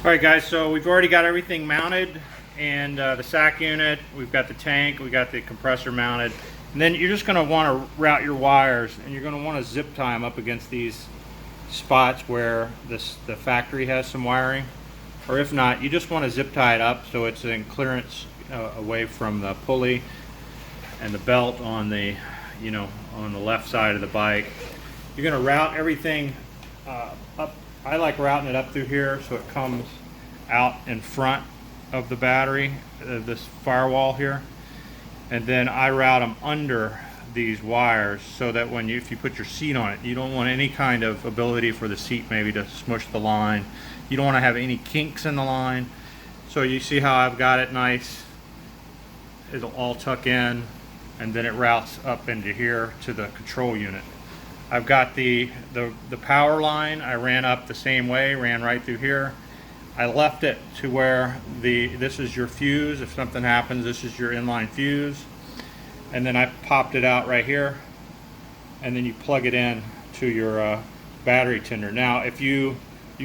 Alright guys, so we've already got everything mounted, and the SAC unit, we've got the tank, we got the compressor mounted, and then you're just going to want to route your wires, and you're going to want to zip tie them up against these spots where the factory has some wiring, or if not, you just want to zip tie it up so it's in clearance away from the pulley and the belt on the on the left side of the bike. You're going to route everything up. I like routing it up through here so it comes out in front of the battery, this firewall here, and then I route them under these wires so that when if you put your seat on it, you don't want any kind of ability for the seat maybe to smush the line. You don't want to have any kinks in the line. So you see how I've got it nice. It'll all tuck in, and then it routes up into here to the control unit. I've got the power line. I ran up the same way, ran right through here. I left it to where this is your fuse. If something happens, this is your inline fuse. And then I popped it out right here, and then you plug it in to your battery tender. Now, if you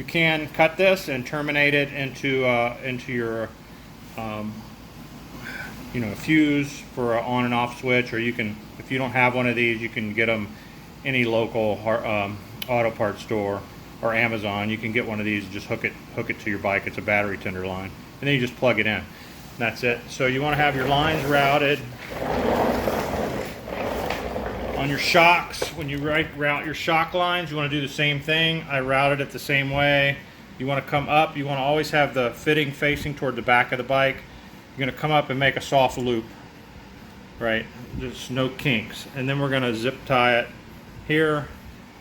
can cut this and terminate it into your fuse for an on and off switch, or you can, if you don't have one of these, you can get them any local auto parts store or Amazon. You can get one of these and just hook it to your bike. It's a battery tender line, and then you just plug it in. That's it. So you want to have your lines routed on your shocks. When you route your shock lines, you want to do the same thing. I routed it the same way. You want to come up. You want to always have the fitting facing toward the back of the bike. You're going to come up and make a soft loop, right? There's no kinks. And then we're going to zip tie it here.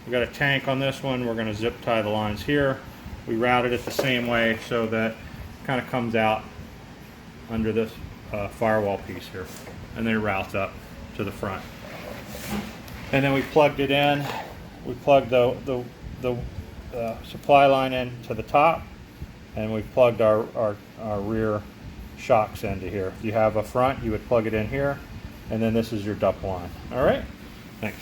We got a tank on this one. We're going to zip tie the lines here. We routed it the same way so that it kind of comes out under this firewall piece here, and then it routes up to the front. And then we plugged it in. We plugged the supply line in to the top, and we plugged our rear shocks into here. If you have a front, you would plug it in here, and then this is your duct line. All right, thanks.